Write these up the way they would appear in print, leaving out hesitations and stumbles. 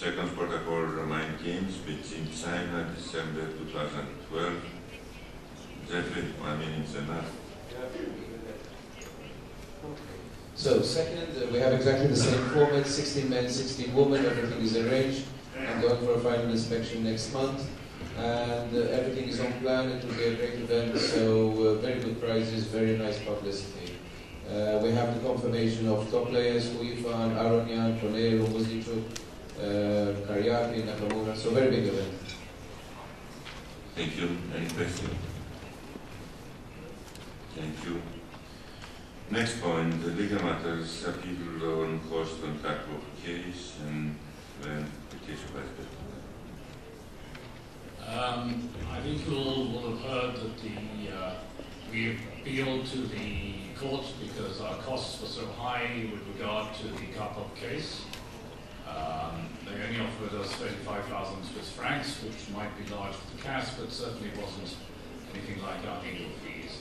second protocol Remain Games between China, December 2012. Jeffrey, 1 minute enough. So second, we have exactly the same format, 16 men, 16 women, everything is arranged. I'm going for a final inspection next month. And everything is on plan, it will be a great event, so very good prizes, very nice publicity. We have the confirmation of top players, Huifan, Aronyan, Tonero, Muzichuk, Karyaki, Nakamura, so very big event. Thank you. Any questions? Thank you. Next point, the legal matters appeal on host on Kakov case and the case of Esbeth. I think you all will have heard that we appealed to the court because our costs were so high with regard to the Karpov case. They only offered us 35,000 Swiss francs, which might be large for the CAS, but certainly wasn't anything like our legal fees.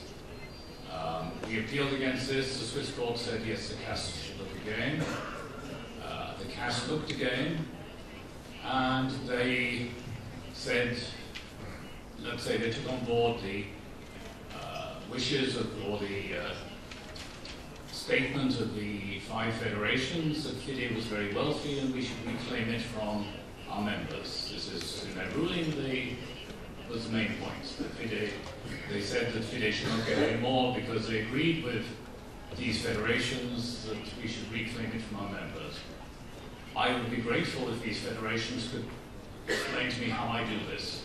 We appealed against this. The Swiss court said yes, the CAS should look again. The CAS looked again, and they said, let's say they took on board the wishes of, or the statement of the 5 federations that FIDE was very wealthy and we should reclaim it from our members. This is, in their ruling, was the main point. They said that FIDE should not get any more because they agreed with these federations that we should reclaim it from our members. I would be grateful if these federations could explain to me how I do this.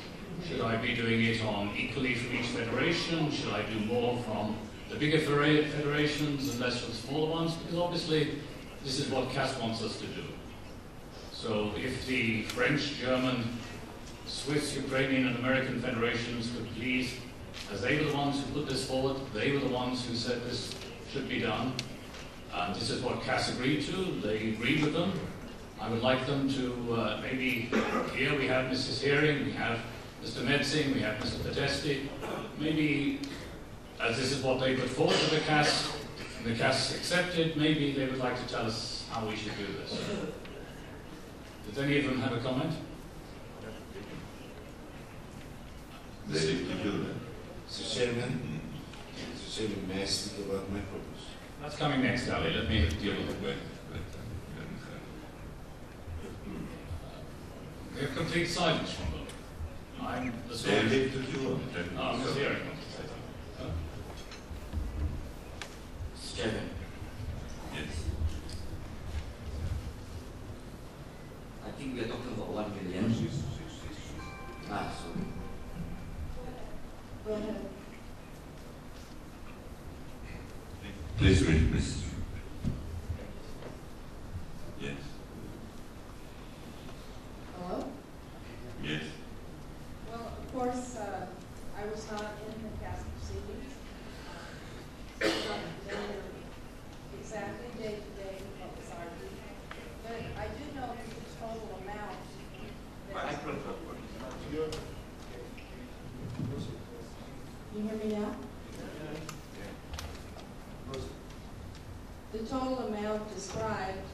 Should I be doing it on equally for each federation? Should I do more from the bigger federations and less from the smaller ones? Because obviously this is what CAS wants us to do. So if the French, German, Swiss, Ukrainian and American federations could please, as they were the ones who put this forward, they were the ones who said this should be done. And this is what CAS agreed to. They agreed with them. I would like them to maybe, here we have Mrs. Hearing, we have Mr. Metzing, we have Mr. Podesti. Maybe, as this is what they put forward to the CAS, and the CAS accepted, maybe they would like to tell us how we should do this. Does any of them have a comment? They do that. Mr. Chairman, may I speak about my purpose? That's coming next, Ali. Let me deal with it. We have complete silence from them. I'm the sort of... Oh, Ms. Hearing wants to say something. Mr. Chairman. Yes. I think we are talking about 1 million. Sorry. Go ahead. Please read, Mrs. Yes. Hello? Yes. Well, of course, I was not in the CAS proceedings. I'm not familiar exactly day-to-day what was argued. But I do know that the total amount that... Can you hear me now? The total amount described,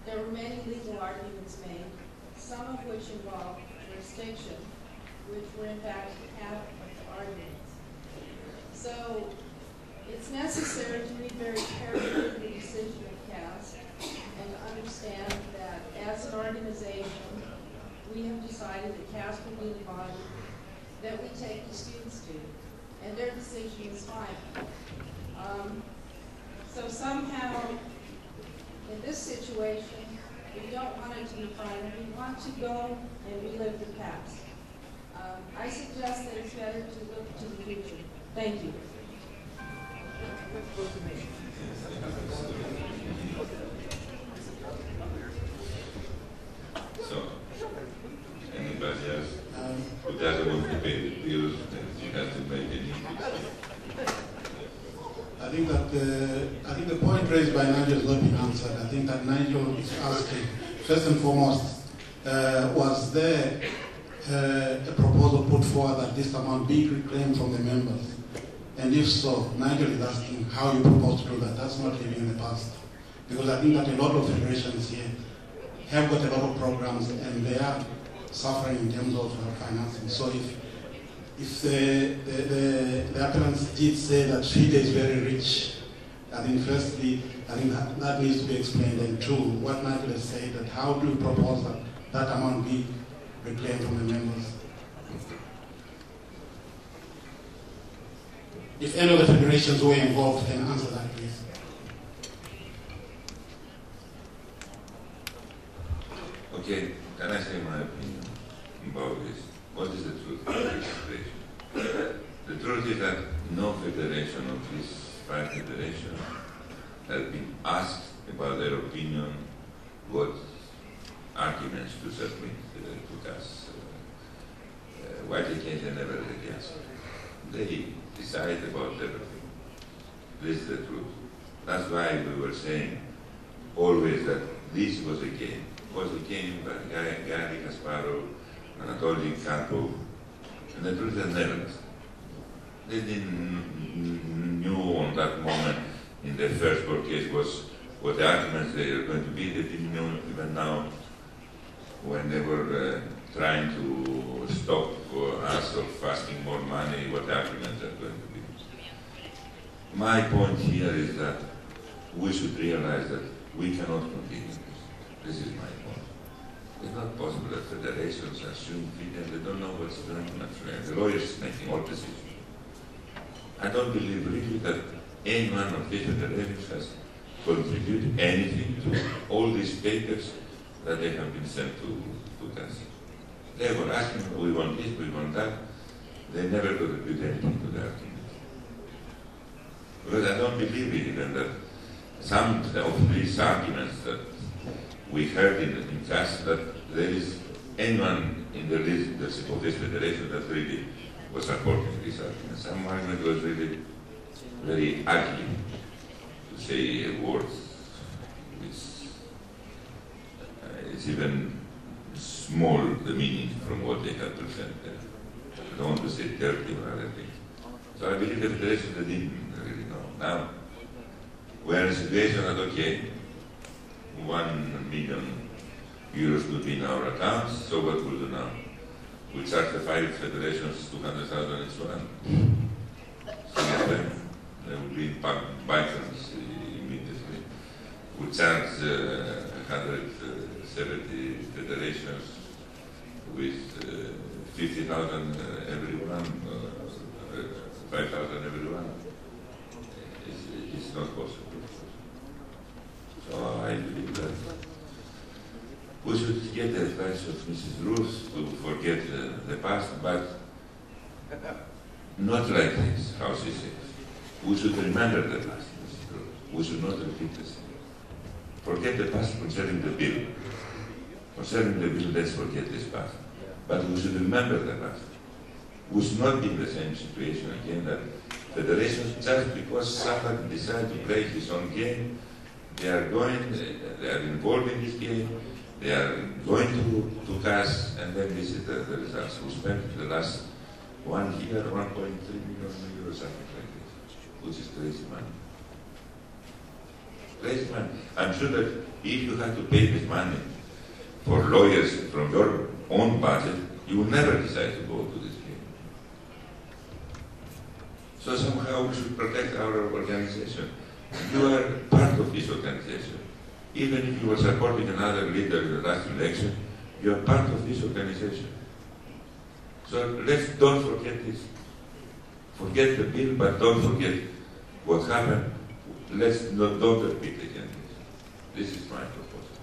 there were many legal arguments made, some of which involved jurisdiction, which were in fact half of the arguments. So it's necessary to read very carefully the decision of CAS and to understand that as an organization, we have decided that CAS will be the body that we take disputes to, and their decision is final. So somehow, in this situation, we don't want it to be final. We want to go and relive the past. I suggest that it's better to look to the future. Thank you. So, anybody else who doesn't want to pay the bills, you have to make any I think the point raised by Nigel has not been answered. I think that Nigel is asking, first and foremost, was there a proposal put forward that this amount be reclaimed from the members? And if so, Nigel is asking how you propose to do that. That's not living in the past. Because I think that a lot of federations here have got a lot of programs and they are suffering in terms of financing. So if the appellants did say that FIDE is very rich, I think firstly, I think that needs to be explained. And two, what Nigel has said, that how do you propose that that amount be reclaimed from the members? If any of the federations were involved, can answer that, please. Okay, can I say my opinion about this? What is the truth of this situation? The truth is that no federation of these 5 federations has been asked about their opinion, what arguments to submit to us. Why they can't never really answer. They decide about everything. This is the truth. That's why we were saying always that this was a game. It was a game by Gary Kasparov, Anatoly Karpov, and the truth is never. They didn't knew on that moment in the first court case was what the arguments they were going to be. They didn't know even now when they were trying to stop us of asking more money, what the arguments are going to be. My point here is that we should realize that we cannot continue this. This is my point. It's not possible that federations assume FIDE and they don't know what's going on. The lawyers making all decisions. I don't believe really that any one of these federations has contributed anything to all these papers that they have been sent to us. They were asking, we want this, we want that. They never contributed anything to the argument. Because I don't believe even that some of these arguments that we heard in class, that there is anyone in the list of this federation that really was supporting these arguments. Some argument was really very ugly, to say words which it's even small, the meaning from what they have presented. I don't want to say dirty or other things. So I believe the federation didn't really know. Now, we're in a situation that, okay, 1 million euros will be in our accounts, so what we'll do now? We charge the 5 federations 200,000 each one. Some of them, they will be bankrupt immediately. We charge 170 federations with 50,000 everyone, 5,000 everyone. It's not possible. So I believe that we should get the advice of Mrs. Ruth to forget the past, but not like this, how she says. We should remember the past, Mrs. Ruth. We should not repeat the same. Forget the past concerning the bill. Concerning the bill, let's forget this past. But we should remember the past. We should not be in the same situation again that federations, just because somebody decides to play his own game, they are involved in this game, they are going to CAS, and then this is the results. We spent the last 1 year 1.3 million euros, something like this, which is crazy money. Crazy money. I'm sure that if you had to pay this money for lawyers from your own budget, you will never decide to go to this game. So somehow we should protect our organization. You are part of this organization. Even if you were supporting another leader in the last election, you are part of this organization. So let's don't forget this. Forget the bill, but don't forget what happened. Don't repeat again this. This is my proposal.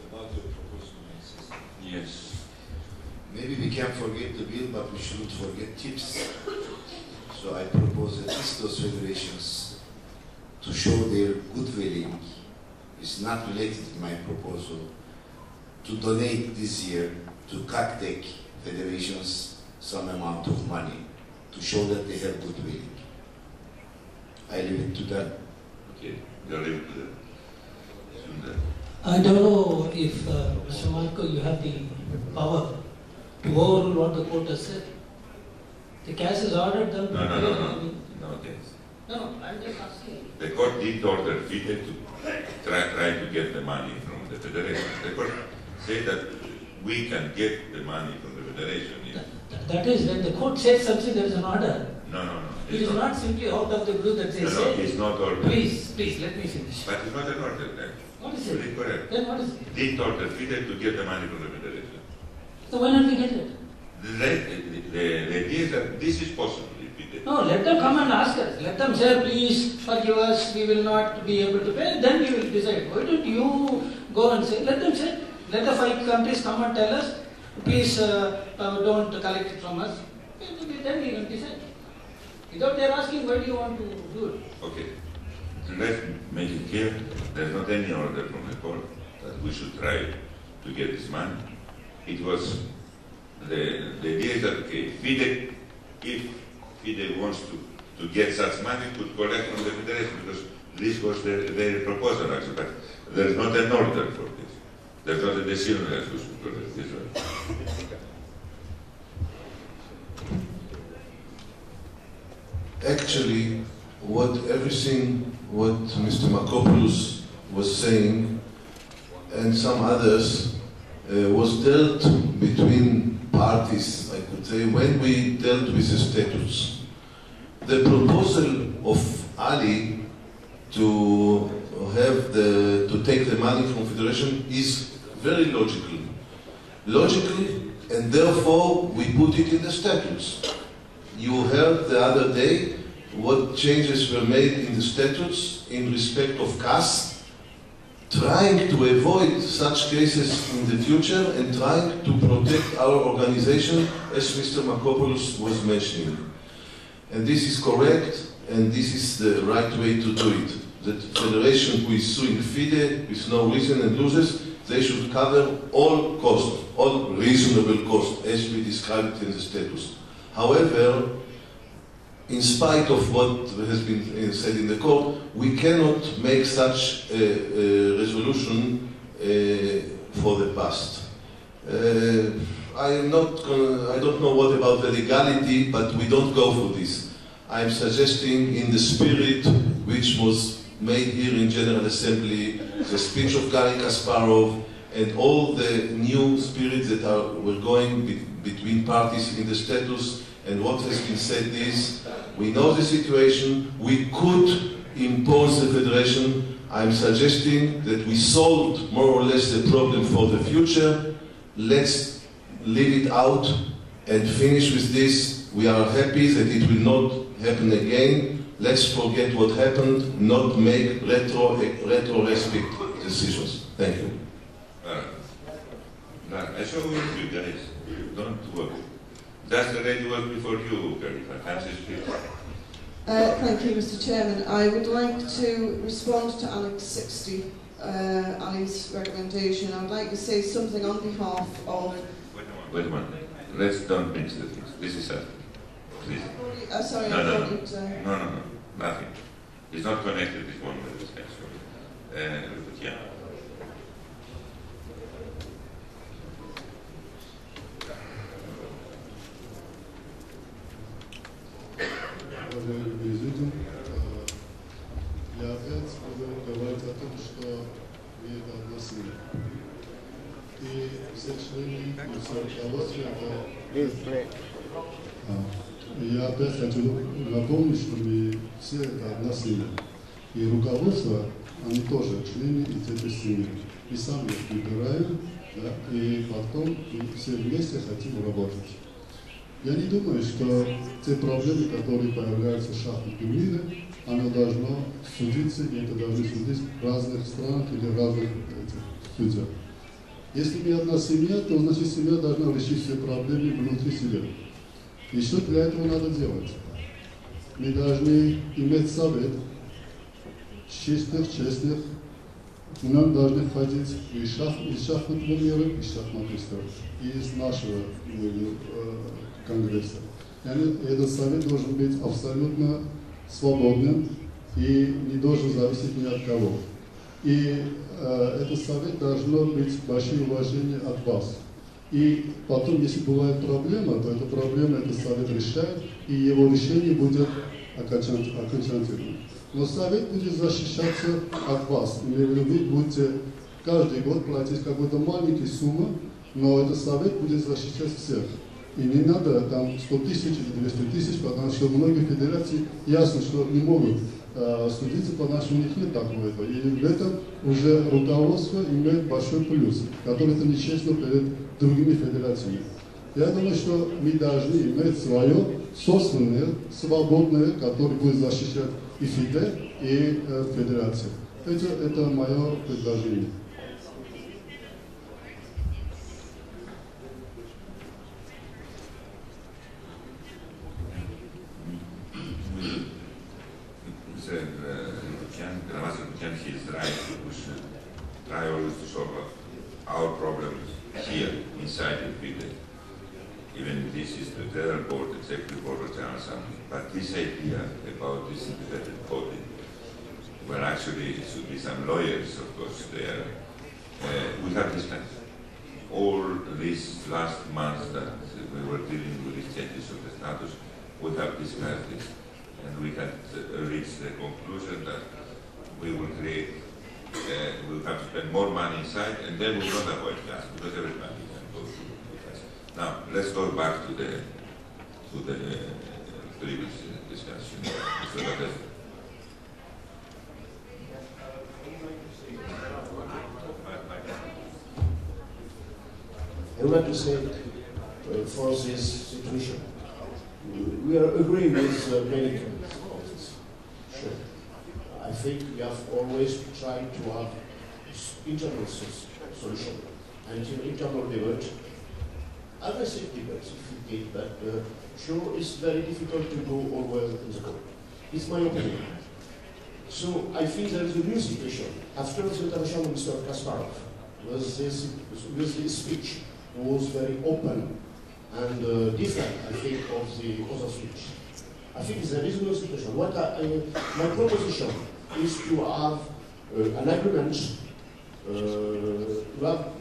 About your proposal, Yes. maybe we can forget the bill, but we shouldn't forget tips. So I propose at least those federations to show their goodwilling. It's not related to my proposal to donate this year to CACTEC federations some amount of money to show that they have goodwilling. I leave it to them. Okay, you leave it to them. I don't know if, Mr. Marco, you have the power to overrule what the court has said. The case has ordered them to No, pay. okay. No, I'm just asking. The court did order FIDE to try to get the money from the federation. The court said that we can get the money from the federation. That is, when the court says something, there is an order. No. It is not simply out of the blue that they say. No, it's not order. Please, let me finish. But it's not an order then. What is it? Correct. Then what is it? They told the FIDE to get the money from the federation. So why not we get it? The idea is that this is possible. No, let them come and ask us. Let them say, please forgive us, we will not be able to pay. Then we will decide. Why don't you go and say, let them say, let the 5 countries come and tell us, please don't collect it from us. Then we will decide. Without their asking, why do you want to do it? Okay. Let's make it clear, there's not any order from the court that we should try to get this money. It was, the idea is that, okay, FIDE, if FIDE wants to get such money, could collect from the federation, because this was their proposal actually, but there's not an order for this. There's not a decision as to collect this one. Actually, everything what Mr. Markopoulos was saying and some others was dealt between parties, I could say, when we dealt with the statutes. The proposal of Ali to take the money from Federation is very logical. And therefore we put it in the statutes. You heard the other day what changes were made in the statutes in respect of CAS, trying to avoid such cases in the future and trying to protect our organization, as Mr. Markopoulos was mentioning. And this is correct, and this is the right way to do it. The federation who is suing FIDE with no reason and loses, they should cover all costs, all reasonable costs, as we described in the status. However, in spite of what has been said in the court, we cannot make such a resolution for the past. I don't know what about the legality, but we don't go for this. I'm suggesting in the spirit which was made here in General Assembly, the speech of Garry Kasparov, and all the new spirits that were going between parties in the status. And what has been said is, we know the situation, we could impose the federation. I'm suggesting that we solved more or less the problem for the future. Let's leave it out and finish with this. We are happy that it will not happen again. Let's forget what happened, not make retrospective decisions. Thank you. I show you guys, don't worry. That's the lady was before you, Khalifa. Thank you, Mr. Chairman. I would like to respond to Annex 60, Ali's recommendation. I would like to say something on behalf of... Wait a minute. Let's don't mix the things. This is it. Please. Sorry, no, I no, thought it... No, nothing. It's not connected with one of these guys. Yeah. Уважаемые президенты, я опять буду говорить о том, что мне это относили. И все члены, и все руководство я опять хочу напомнить, что мы все это относили. И руководство, они тоже члены из этой семьи. И сами их выбираем, да, и потом мы все вместе хотим работать. Я не думаю, что те проблемы, которые появляются в шахматном мире, оно должно судиться, и это должно судить в разных странах или в разных судьях. Если мы одна семья, то значит семья должна решить все проблемы внутри себя. И что для этого надо делать? Мы должны иметь совет чистых, честных. Нам должны входить из шахматного мира, из шахматистов, и из нашего Конгресса. И этот совет должен быть абсолютно свободным и не должен зависеть ни от кого. И этот совет должно быть большое уважение от вас. И потом, если бывает проблема, то эта проблема этот совет решает, и его решение будет окончательным. Но Совет будет защищаться от вас. Имею в виду, вы будете каждый год платить какую-то маленькую сумму, но этот Совет будет защищать всех. И не надо там 100 тысяч или 200 тысяч, потому что многие федерации ясно, что не могут судиться, потому что у них нет такого. И в этом уже руководство имеет большой плюс, который это нечестно перед другими федерациями. Я думаю, что мы должны иметь свое собственное, свободное, которое будет защищать и ФИДЕ, и федерацию. Это мое предложение. He's right. We should try always to solve our problems here, inside the FIDE. Even this is the federal board, executive board of General Assembly. But this idea about this independent body, where actually it should be some lawyers, of course, there, we have discussed all these last months that we were dealing with these changes of the status, we have discussed this, and we had reached the conclusion that we will create, we'll have to spend more money inside, and then we will not avoid gas, because everybody can go to gas. Now, let's go back to the previous discussion. So that I would like to say, for this situation, we are agreeing with many comments. Sure. I think we have always tried to have internal solution until internal debate. Aggressive debates, if we did, but sure, it's very difficult to go all well in the court. It's my opinion. So I think there is a new situation. After the intervention of Mr. Kasparov, with this speech was very open and different, I think, of the other speech. I think there is no situation. My proposition is to have an agreement.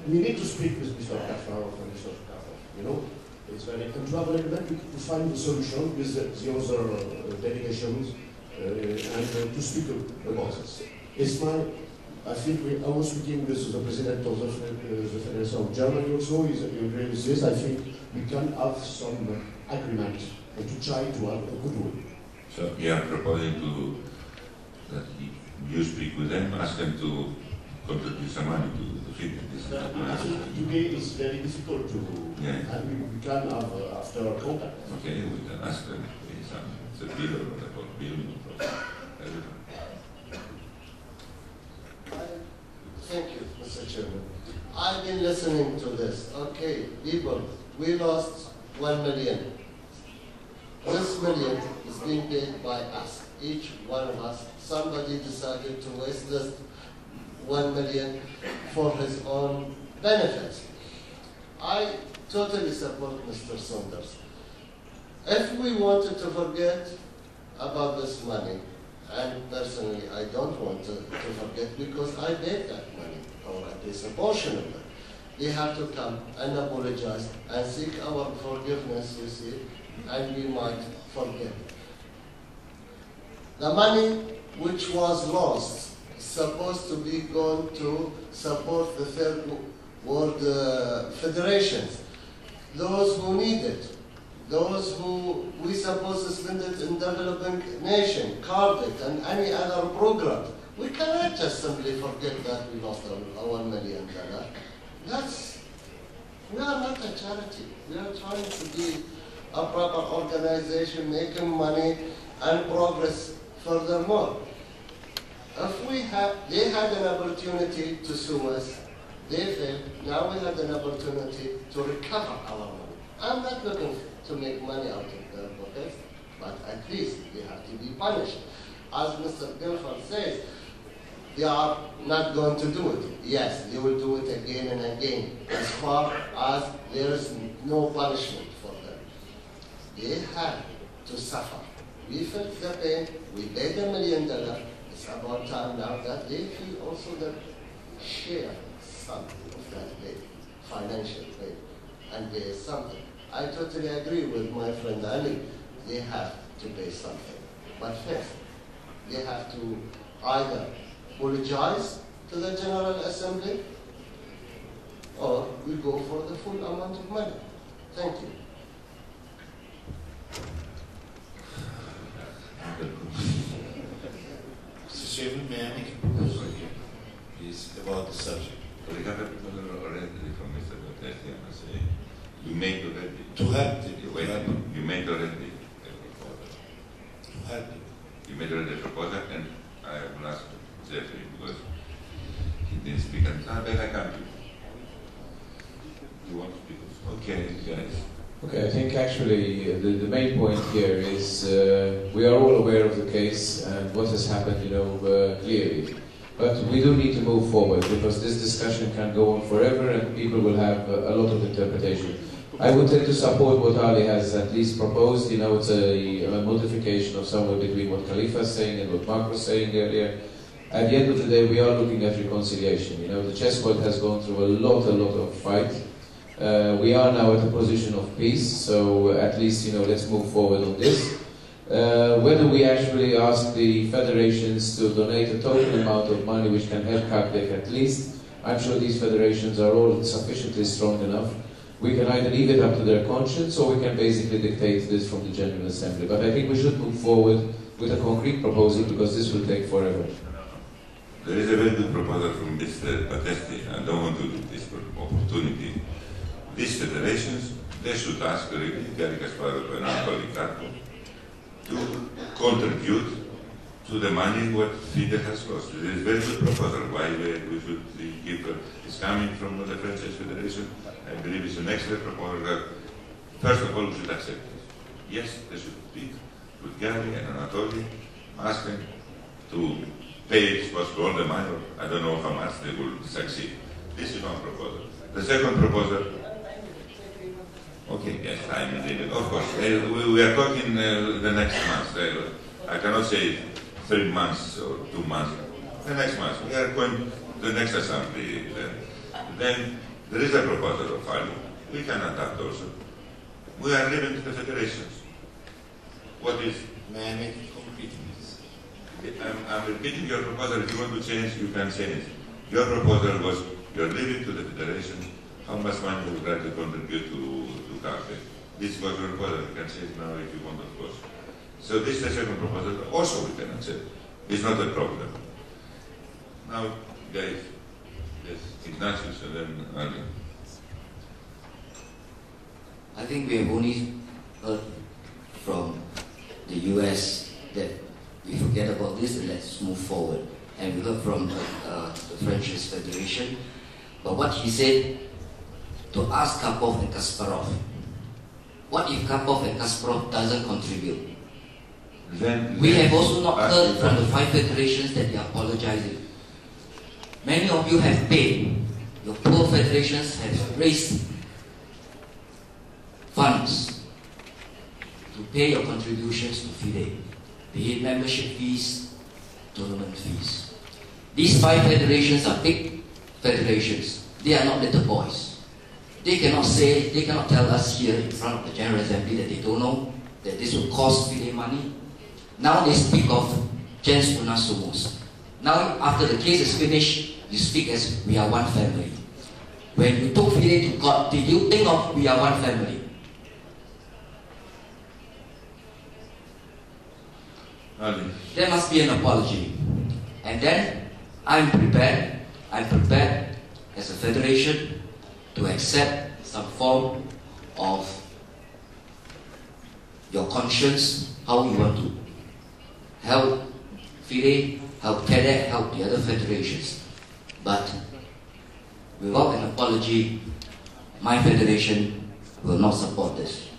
We need to speak with Mr. Kasparov and Mr. Kasparov. You know, it's very and to have an agreement to find the solution with the other delegations and to speak about this. It's I think I was speaking with the president of the Federation of Germany also. He agreed with this. I think we can have some agreement and to try to have a good one. So you are proposing that you speak with them, ask them to contribute some money to feed this. I think today it's very difficult to, and we can have after contact. Okay, we can ask them it's a bill or whatever, bill. Thank you, Mr. Chairman. I've been listening to this. Okay, people, we lost 1 million. This million is being paid by us, each one of us. Somebody decided to waste this 1 million for his own benefits. I totally support Mr. Saunders. If we wanted to forget about this money, and personally I don't want to forget because I paid that money, or at least a portion of it. They have to come and apologize and seek our forgiveness, you see, and we might forget. The money which was lost is supposed to be going to support the third world federations, those who need it, those who we supposed to spend it in developing nation, CARDIC, and any other program. We cannot just simply forget that we lost our $1 million. We are not a charity. We are trying to be a proper organization, making money and progress furthermore. If they had an opportunity to sue us, they failed. Now we had an opportunity to recover our money. I'm not looking to make money out of their pockets, but at least they have to be punished. As Mr. Guilford says, they are not going to do it. Yes, they will do it again and again, as far as there is no punishment for them. They had to suffer. We felt the pain, we paid $1 million. It's about time now that they feel also that share some of that pain, financial pain, and pay something. I totally agree with my friend Ali. They have to pay something. But first, they have to either apologize to the General Assembly or we go for the full amount of money. Thank you. Mr. Chairman, may I make a proposal here? Please, about the subject. We have a proposal already from Mr. Batesti, I must say. You made already. To help the you made already a proposal. To help you made already a proposal, and I will ask Jeffrey because he didn't speak. And but I come to you. You want to speak? Okay, guys. Okay, I think actually the main point here is we are all aware of the case and what has happened, clearly. But we do need to move forward because this discussion can go on forever and people will have a lot of interpretation. I would tend to support what Ali has at least proposed. It's a modification of somewhere between what Khalifa is saying and what Mark was saying earlier. At the end of the day, we are looking at reconciliation. The chessboard has gone through a lot of fight. We are now at a position of peace, so at least, let's move forward on this. Whether we actually ask the federations to donate a total amount of money which can help Kakdek at least, I'm sure these federations are all sufficiently strong enough. We can either leave it up to their conscience or we can basically dictate this from the General Assembly. But I think we should move forward with a concrete proposal because this will take forever. There is a very good proposal from Mr. Batesti. I don't want to lose this opportunity. These federations, they should ask really Gary Kasparov and Anatoly Karpov to contribute to the money what FIDE has lost. It is a very good proposal. Why we should give it's coming from the French Federation. I believe it's an excellent proposal that, first of all, we should accept it. Yes, they should speak with Gary and Anatoly, ask them to pay if possible all the money. I don't know how much they will succeed. This is one proposal. The second proposal. Okay, yes, time is needed. Of course, we are talking the next month. I cannot say 3 months or 2 months. The next month, we are going to the next assembly. Then there is a proposal of Ali. We can adapt also. We are leaving to the federations. What is? May I make it concrete, please? I'm repeating your proposal. If you want to change, you can change. Your proposal was you're leaving to the federation how much money you would like to contribute to Kakdek. This was your proposal. You can change now if you want, of course. So this is the second proposal. Also we can accept. It's not a problem. Now, guys, yes, Ignatius and then Ali. I think we have only heard from the US that we forget about this and let's move forward. And we heard from the French Federation. But what he said, to ask Karpov and Kasparov, what if Karpov and Kasparov doesn't contribute? We have also not heard from the 5 federations that they are apologizing. Many of you have paid. Your poor federations have raised funds to pay your contributions to FIDE, be it membership fees, tournament fees. These 5 federations are big federations. They are not little boys. They cannot tell us here in front of the General Assembly that they don't know that this will cost FIDE money. Now they speak of gens unus sumus. Now after the case is finished, you speak as we are one family. When you took FIDE to court, did you think of we are one family? There must be an apology. And then I'm prepared as a federation to accept some form of your conscience, how you want to help FIDE, help CADEC, help the other federations. But without an apology, my federation will not support this.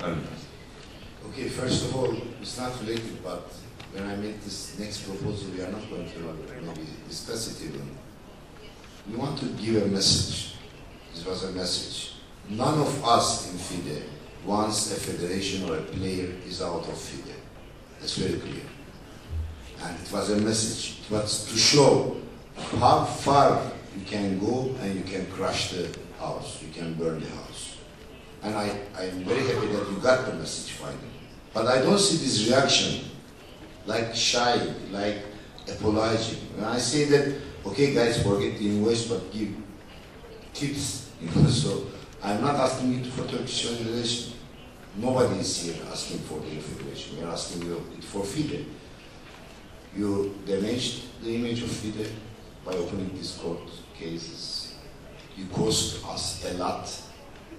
Okay, first of all, it's not related, but when I make this next proposal, we are not going to maybe discuss it even. We want to give a message. This was a message. None of us in FIDE wants a federation or a player is out of FIDE. That's very clear. And it was a message. It was to show how far you can go and you can crush the house. You can burn the house. And I am very happy that you got the message finally. But I don't see this reaction, like shy, like apologizing. When I say that, okay guys, forget the invoice, but give tips, so I'm not asking you for Turkish Federation. Nobody is here asking for the Federation. We are asking you for FIDE. You damaged the image of FIDE by opening these court cases. You cost us a lot.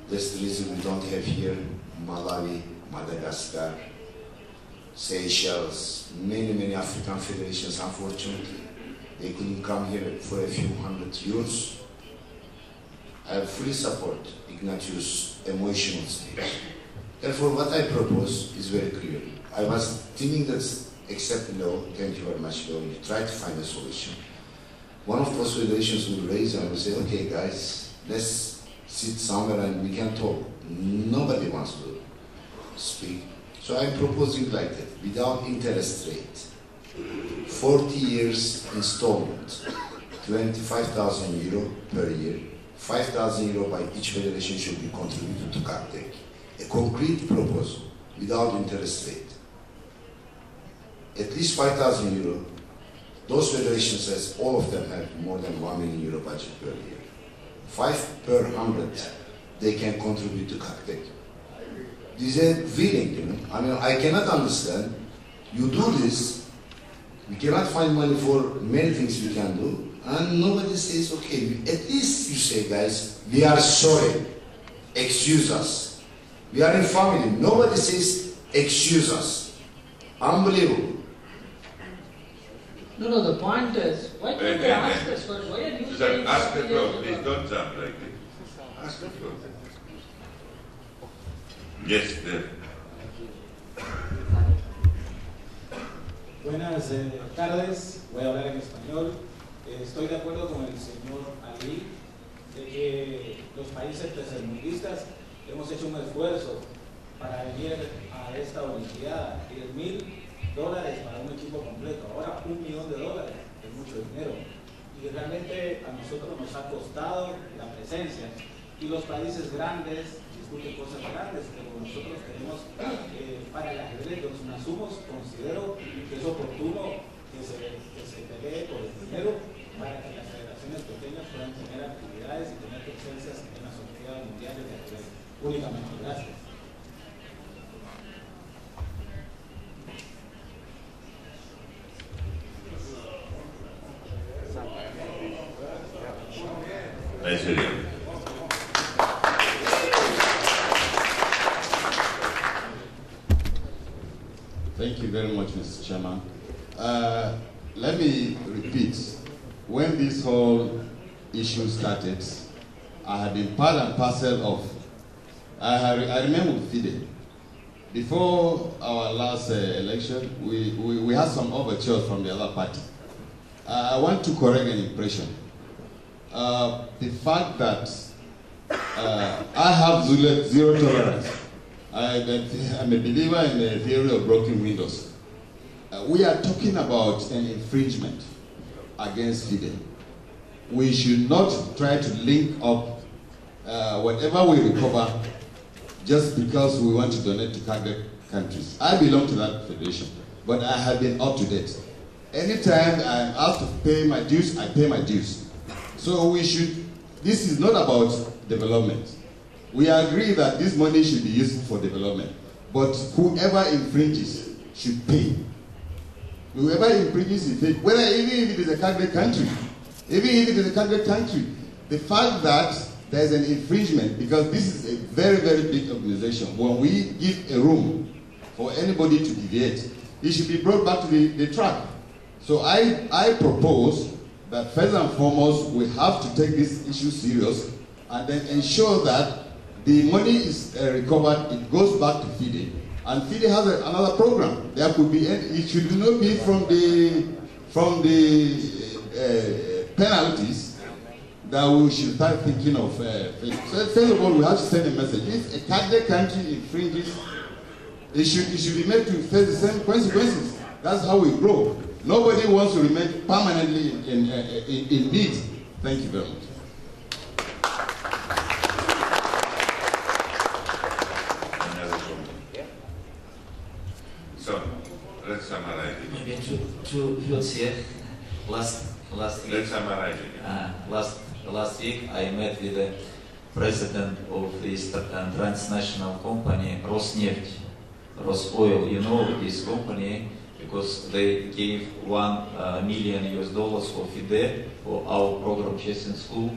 That's the reason we don't have here Malawi, Madagascar, Seychelles, many African federations, unfortunately. They couldn't come here for a few €100. I fully support Ignatius' emotional state. Therefore, what I propose is very clear. I was thinking that, accept the law, thank you very much, law, you try to find a solution. One of those federations will raise and will say, okay guys, let's sit somewhere and we can talk. Nobody wants to speak. So I'm proposing like that, without interest rate. 40 years installment, €25,000 per year, €5,000 by each federation should be contributed to CACTEC. A concrete proposal, without interest rate. At least €5,000. Those federations, as all of them have more than €1 million budget per year. 5 per 100, they can contribute to CACTEC. This is willing, you know. I mean, I cannot understand. You do this, we cannot find money for many things we can do, and nobody says, okay, at least you say, guys, we are sorry, excuse us. We are in family. Nobody says, excuse us. Unbelievable. No, the point is, why can't they ask us first? Why are you saying ask the floor, please don't jump like this. Ask the floor. Yes, there. Buenas tardes, voy a hablar en español. Estoy de acuerdo con el señor Ali de que los países tercermundistas hemos hecho un esfuerzo para venir a esta Olimpiada. $10,000 para un equipo completo. Ahora $1 millón es mucho dinero. Y realmente a nosotros nos ha costado la presencia. Y los países grandes discuten cosas grandes, pero nosotros tenemos para el ajedrez, los Nasumos, considero que es oportuno que se pelee por el dinero para que las federaciones pequeñas puedan tener actividades y tener presencias en las Olimpiadas Mundiales de Ajedrez. Únicamente, gracias. Thank you very much, Mr. Chairman. Let me repeat. When this whole issue started, I had been part and parcel of, I remember FIDE. Before our last election, we had some overtures from the other party. I want to correct an impression. The fact that I have zero tolerance. I'm a believer in the theory of broken windows. We are talking about an infringement against FIDE. We should not try to link up whatever we recover just because we want to donate to CACTEC countries. I belong to that federation, but I have been up to date. Anytime I'm asked to pay my dues, I pay my dues. So we should, this is not about development. We agree that this money should be used for development, but whoever infringes should pay. Whoever infringes should pay, whether even if it is a CACTEC country, the fact that there is an infringement, because this is a very, very big organization, when we give a room for anybody to deviate, it should be brought back to the track. So I propose that first and foremost, we have to take this issue serious and then ensure that the money is recovered, it goes back to FIDE. And FIDE has another program. There could be, it should not be from the penalties that we should start thinking of. So first of all, we have to send a message. If a CACTEC country infringes, it should be made to face the same consequences. That's how we grow. Nobody wants to remain permanently in need. Thank you very much. to say last week. Let's summarize it. Last week I met with the president of this transnational company Rosneft, Rosoil. You know this company because they gave $1 million for FIDE for our program Chess in School.